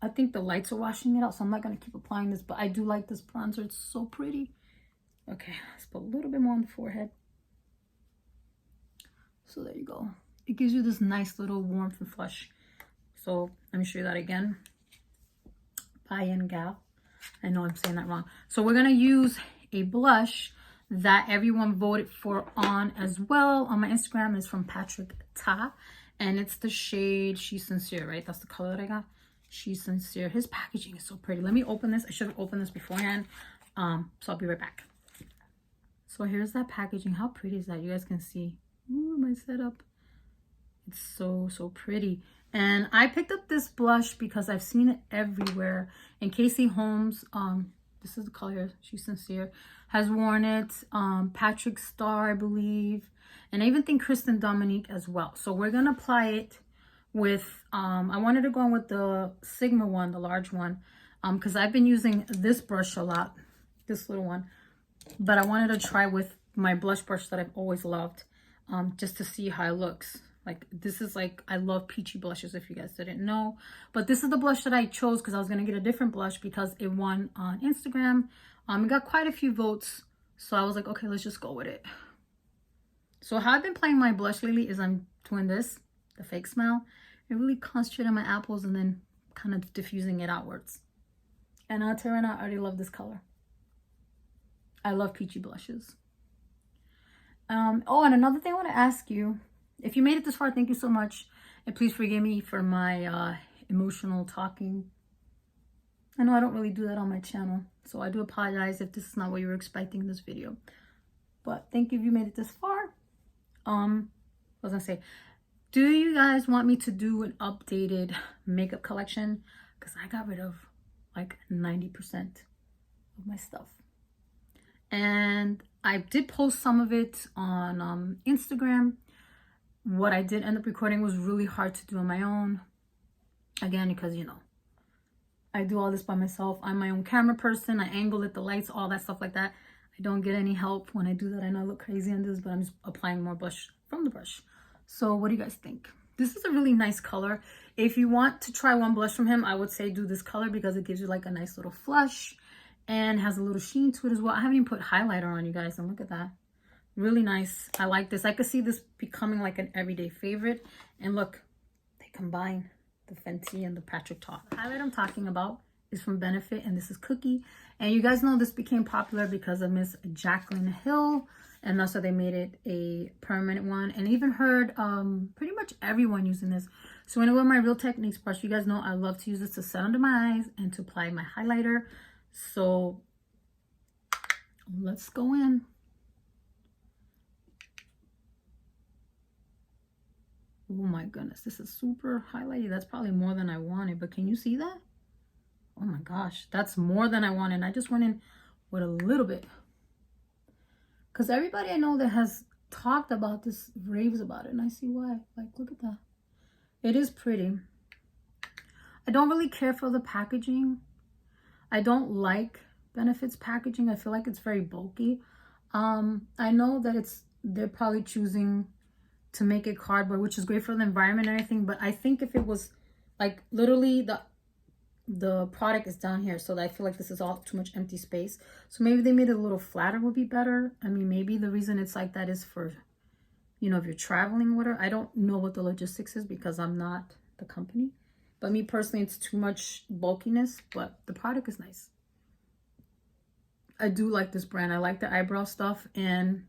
I think the lights are washing it out, so I'm not going to keep applying this, but I do like this bronzer. It's so pretty. Okay, let's put a little bit more on the forehead. So there you go. It gives you this nice little warmth and flush. So let me show you that again. Buy-in gal. I know I'm saying that wrong. So we're going to use a blush that everyone voted for on as well. On my Instagram is from Patrick Ta, and it's the shade She's Sincere, right? That's the color that I got. She's Sincere. His packaging is so pretty. Let me open this. I should have opened this beforehand. So I'll be right back. So here's that packaging. How pretty is that? You guys can see. Ooh, my setup. It's so, so pretty. And I picked up this blush because I've seen it everywhere. And Casey Holmes, this is the color, She's Sincere, has worn it. Patrick Starr, I believe. And I even think Kristen Dominique as well. So we're going to apply it with, I wanted to go on with the Sigma one, the large one, because I've been using this brush a lot, this little one. But I wanted to try with my blush brush that I've always loved, just to see how it looks. Like, this is like, I love peachy blushes, if you guys didn't know. But this is the blush that I chose because I was going to get a different blush because it won on Instagram. It got quite a few votes. So I was like, okay, let's just go with it. So how I've been playing my blush lately is I'm doing this, the fake smile. I really concentrate on my apples and then kind of diffusing it outwards. And I'll tell you right now, I already love this color. I love peachy blushes. Oh, and another thing I want to ask you, if you made it this far, thank you so much. And please forgive me for my emotional talking. I know I don't really do that on my channel, so I do apologize if this is not what you were expecting in this video. But thank you if you made it this far. What was I gonna say? Do you guys want me to do an updated makeup collection? Because I got rid of like 90% of my stuff. And I did post some of it on Instagram. What I did end up recording was really hard to do on my own. Again, because, you know, I do all this by myself. I'm my own camera person. I angle it, the lights, all that stuff like that. I don't get any help when I do that. I know I look crazy on this, but I'm just applying more blush from the brush. So what do you guys think? This is a really nice color. If you want to try one blush from him, I would say do this color because it gives you like a nice little flush and has a little sheen to it as well. I haven't even put highlighter on, you guys, and look at that. Really nice. I like this. I could see this becoming like an everyday favorite. And look, they combine the Fenty and the Patrick Ta. The highlight I'm talking about is from Benefit, and this is Cookie. And you guys know this became popular because of Miss Jaclyn Hill, and also they made it a permanent one. And even heard pretty much everyone using this. So when I wear my Real Techniques brush, you guys know I love to use this to set under my eyes and to apply my highlighter. So let's go in. Oh my goodness, this is super highlighty. That's probably more than I wanted, but can you see that? Oh my gosh, that's more than I wanted. I just went in with a little bit. Because everybody I know that has talked about this raves about it, and I see why. Like, look at that. It is pretty. I don't really care for the packaging. I don't like Benefit's packaging. I feel like it's very bulky. I know that they're probably choosing to make it cardboard, which is great for the environment and everything, but I think if it was like literally the product is down here, so that I feel like this is all too much empty space. So maybe they made it a little flatter would be better. I mean, maybe the reason it's like that is for, you know, if you're traveling with her. I don't know what the logistics is because I'm not the company. But me personally, it's too much bulkiness, but the product is nice. I do like this brand. I like the eyebrow stuff, and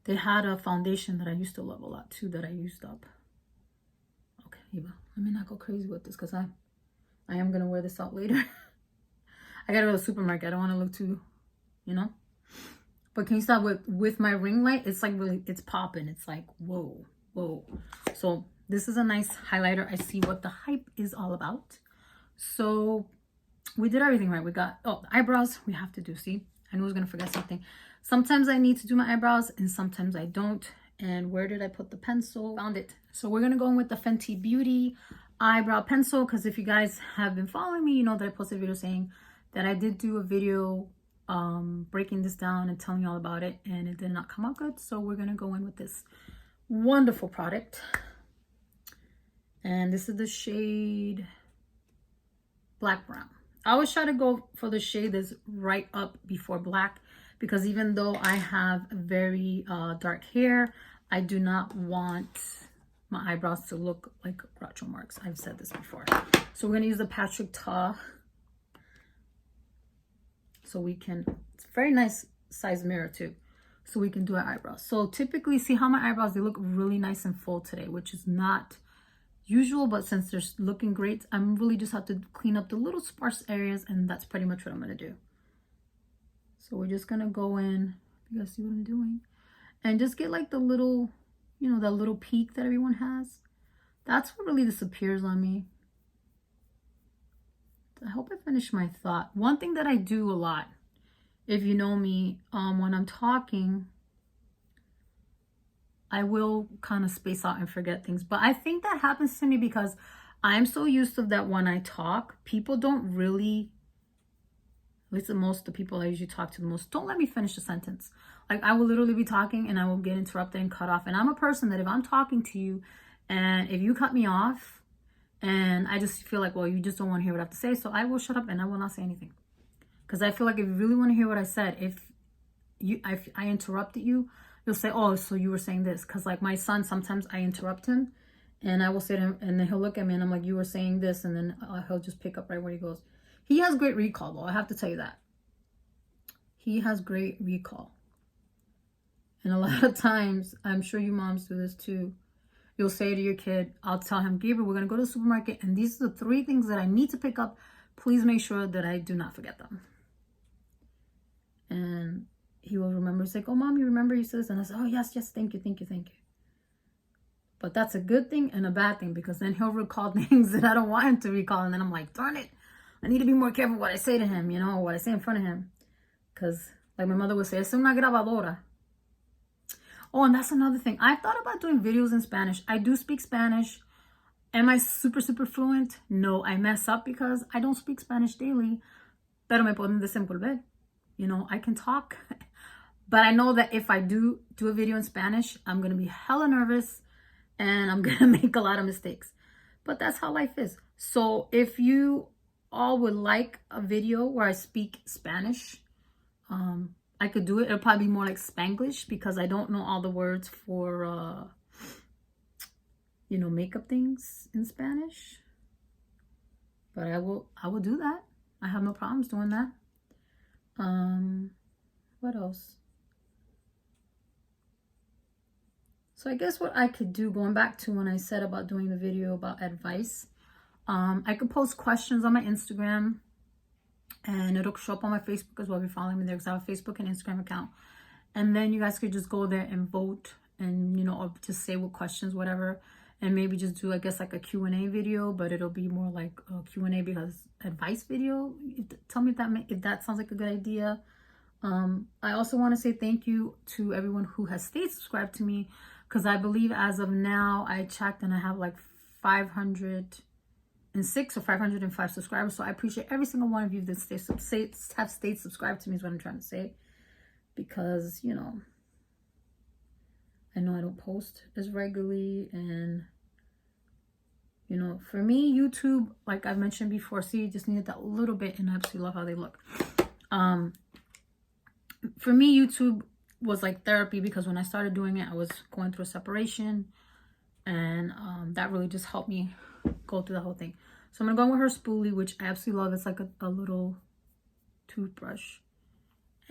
they had a foundation that I used to love a lot too that I used up. Okay, Eva, let me not go crazy with this because I am going to wear this out later. I got to go to the supermarket. I don't want to look too, you know. But can you stop with my ring light? It's like really, it's popping. It's like, whoa, whoa. So this is a nice highlighter. I see what the hype is all about. So we did everything right. We got, oh, the eyebrows we have to do. See, I knew I was going to forget something. Sometimes I need to do my eyebrows and sometimes I don't. And where did I put the pencil? Found it. So we're going to go in with the Fenty Beauty eyebrow pencil, because if you guys have been following me, you know that I posted a video saying that I did do a video breaking this down and telling you all about it, and it did not come out good. So we're going to go in with this wonderful product. And this is the shade Black Brown. I always try to go for the shade that's right up before black, because even though I have very dark hair, I do not want my eyebrows to look like Groucho Marx. I've said this before. So we're going to use the Patrick Ta. So we can, it's a very nice size mirror too. So we can do our eyebrows. So typically, see how my eyebrows, they look really nice and full today, which is not usual, but since they're looking great, I'm really just have to clean up the little sparse areas, and that's pretty much what I'm going to do. So we're just going to go in, you guys see what I'm doing, and just get like the little, you know, that little peak that everyone has. That's what really disappears on me. I hope I finished my thought. One thing that I do a lot, if you know me, when I'm talking, I will kind of space out and forget things. But I think that happens to me because I'm so used to that when I talk, people don't really, at least most of the people I usually talk to the most, don't let me finish a sentence. Like I will literally be talking and I will get interrupted and cut off. And I'm a person that if I'm talking to you and if you cut me off, and I just feel like, well, you just don't want to hear what I have to say, so I will shut up and I will not say anything. Because I feel like if you really want to hear what I said, if I interrupted you, you'll say, oh, so you were saying this. Because like my son, sometimes I interrupt him and I will say to him, and then he'll look at me and I'm like, you were saying this, and then he'll just pick up right where he goes. He has great recall though, I have to tell you that. He has great recall. And a lot of times, I'm sure you moms do this too, you'll say to your kid, I'll tell him, Gabriel, we're going to go to the supermarket, and these are the 3 things that I need to pick up. Please make sure that I do not forget them. And he will remember. He's like, oh, Mom, you remember you said this? And I said, oh, yes, yes, thank you, thank you, thank you. But that's a good thing and a bad thing, because then he'll recall things that I don't want him to recall. And then I'm like, darn it, I need to be more careful what I say to him, you know, what I say in front of him. Because like my mother would say, es una grabadora. Oh, and that's another thing. I thought about doing videos in Spanish. I do speak Spanish. Am I super, super fluent? No, I mess up because I don't speak Spanish daily. Pero me pueden desenvolver. You know, I can talk. But I know that if I do a video in Spanish, I'm going to be hella nervous and I'm going to make a lot of mistakes. But that's how life is. So if you all would like a video where I speak Spanish, I could do it. It'll probably be more like Spanglish because I don't know all the words for, you know, makeup things in Spanish. But I will do that. I have no problems doing that. What else? So I guess what I could do, going back to when I said about doing the video about advice, I could post questions on my Instagram. And it'll show up on my Facebook as well if you're following me there, because I have a Facebook and Instagram account. And then you guys could just go there and vote and, you know, or just say what questions, whatever. And maybe just do, I guess, like a Q&A video, but it'll be more like a Q&A because advice video. Tell me if that sounds like a good idea. I also want to say thank you to everyone who has stayed subscribed to me, because I believe as of now, I checked and I have like 506 or 505 subscribers. So I appreciate every single one of you that have stayed subscribed to me is what I'm trying to say. Because, you know I don't post as regularly, and you know, for me, YouTube, like I've mentioned before, see, just needed that little bit, and I absolutely love how they look. For me, YouTube, was like therapy, because when I started doing it, I was going through a separation, and that really just helped me go through the whole thing. So I'm gonna go with her spoolie, which I absolutely love. It's like a little toothbrush.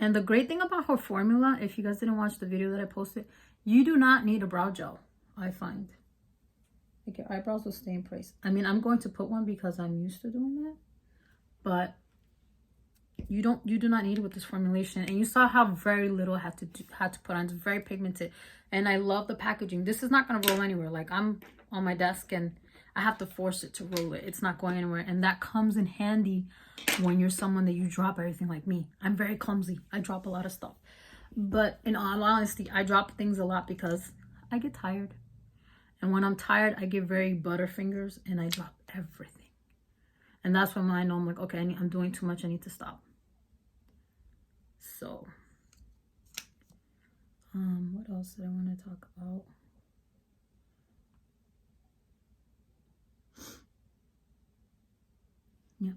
And the great thing about her formula, if you guys didn't watch the video that I posted, you do not need a brow gel, I find. Like, your eyebrows will stay in place. I mean, I'm going to put one because I'm used to doing that, but you do not need it with this formulation. And you saw how very little I had to put on. It's very pigmented, and I love the packaging. This is not going to roll anywhere. Like, I'm on my desk and I have to force it to roll it. It's not going anywhere, and that comes in handy when you're someone that you drop everything like me. I'm very clumsy. I drop a lot of stuff, but in all honesty, I drop things a lot because I get tired, and when I'm tired, I get very butterfingers and I drop everything. And that's when I know I'm like, okay, I'm doing too much. I need to stop. So, what else did I want to talk about? Yeah.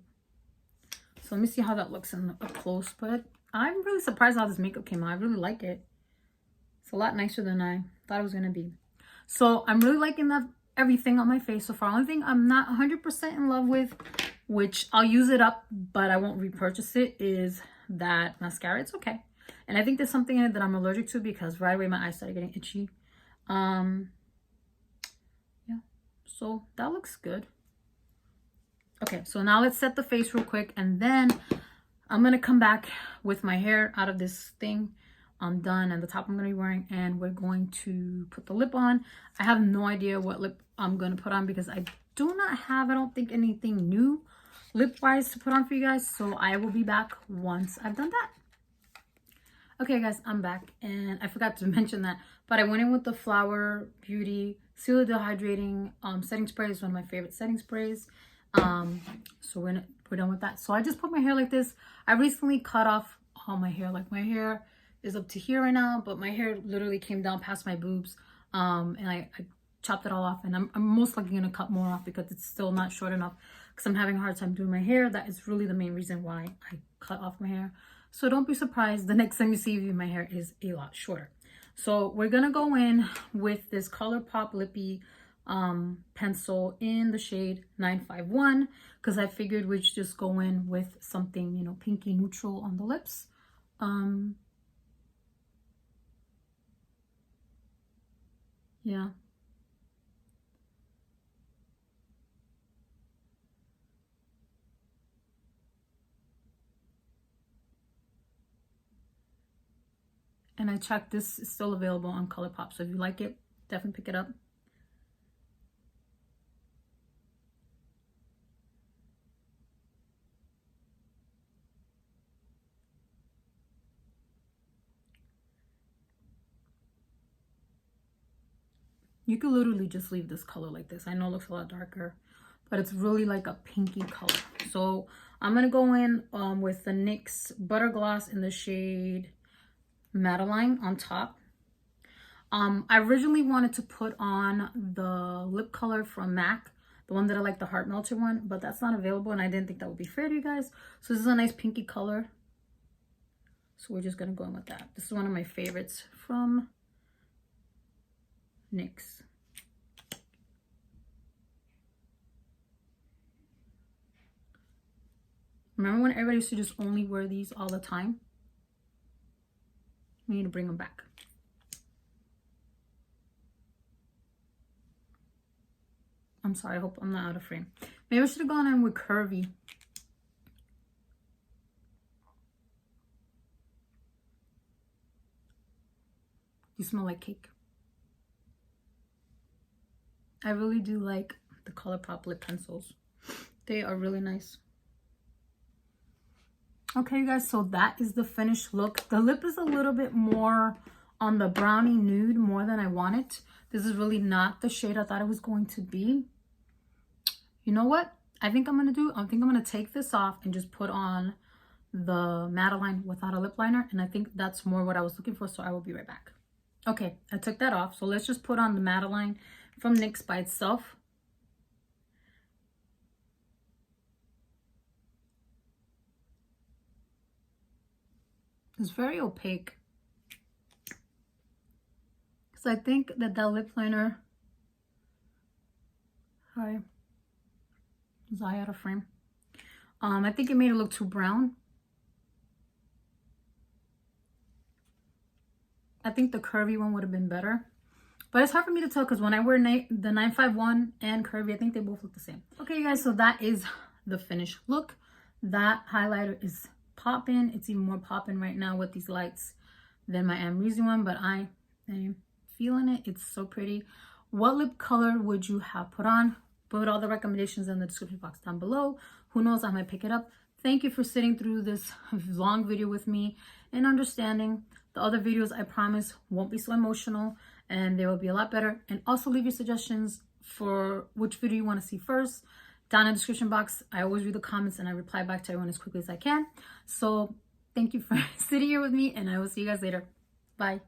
So let me see how that looks in up close. But I'm really surprised how this makeup came out. I really like it. It's a lot nicer than I thought it was going to be. So I'm really liking everything on my face so far. Only thing I'm not 100% in love with, which I'll use it up, but I won't repurchase it, is that mascara. It's okay. And I think there's something in it that I'm allergic to, because right away my eyes started getting itchy. Yeah. So that looks good. Okay, so now let's set the face real quick, and then I'm going to come back with my hair out of this thing. I'm done, and the top I'm going to be wearing, and we're going to put the lip on. I have no idea what lip I'm going to put on, because I do not have, I don't think, anything new lip-wise to put on for you guys. So I will be back once I've done that. Okay, guys, I'm back, and I forgot to mention that, but I went in with the Flower Beauty Seal Dehydrating setting spray. It's one of my favorite setting sprays. So we're done with that. So I just put my hair like this. I recently cut off all my hair. Like, my hair is up to here right now, but my hair literally came down past my boobs. And I chopped it all off, and I'm most likely gonna cut more off because it's still not short enough, because I'm having a hard time doing my hair. That is really the main reason why I cut off my hair. So don't be surprised the next time you see me, my hair is a lot shorter. So we're gonna go in with this ColourPop Lippy pencil in the shade 951, because I figured we'd just go in with something, you know, pinky neutral on the lips. Yeah. And I checked, this is still available on ColourPop, so if you like it, definitely pick it up. You could literally just leave this color like this. I know it looks a lot darker, but it's really like a pinky color. So I'm gonna go in with the NYX Butter Gloss in the shade Madeline on top. I originally wanted to put on the lip color from MAC, the one that I like, the Heart Melter one, but that's not available, and I didn't think that would be fair to you guys. So this is a nice pinky color. So we're just gonna go in with that. This is one of my favorites from NYX. Remember when everybody used to just only wear these all the time? We need to bring them back. I'm sorry, I hope I'm not out of frame. Maybe I should have gone in with Curvy. You smell like cake. I really do like the ColourPop lip pencils. They are really nice. Okay, you guys, so that is the finished look. The lip is a little bit more on the brownie nude more than I wanted. This is really not the shade I thought it was going to be. You know what I think I'm gonna do? I think I'm gonna take this off and just put on the Madeline without a lip liner, and I think that's more what I was looking for, so I will be right back. Okay, I took that off, so let's just put on the Madeline from NYX by itself. It's very opaque. So I think that lip liner, sorry, is eye out of frame. I think it made it look too brown. I think the curvy one would have been better. But it's hard for me to tell because when I wear the 951 and curvy, I think they both look the same. Okay, you guys, so that is the finished look. That highlighter is popping. It's even more popping right now with these lights than my Amrezy one, but I am feeling it. It's so pretty. What lip color would you have put on? Put all the recommendations in the description box down below. Who knows, I might pick it up. Thank you for sitting through this long video with me and understanding. The other videos, I promise, won't be so emotional and they will be a lot better. And also leave your suggestions for which video you want to see first down in the description box. I always read the comments and I reply back to everyone as quickly as I can. So thank you for sitting here with me and I will see you guys later. Bye.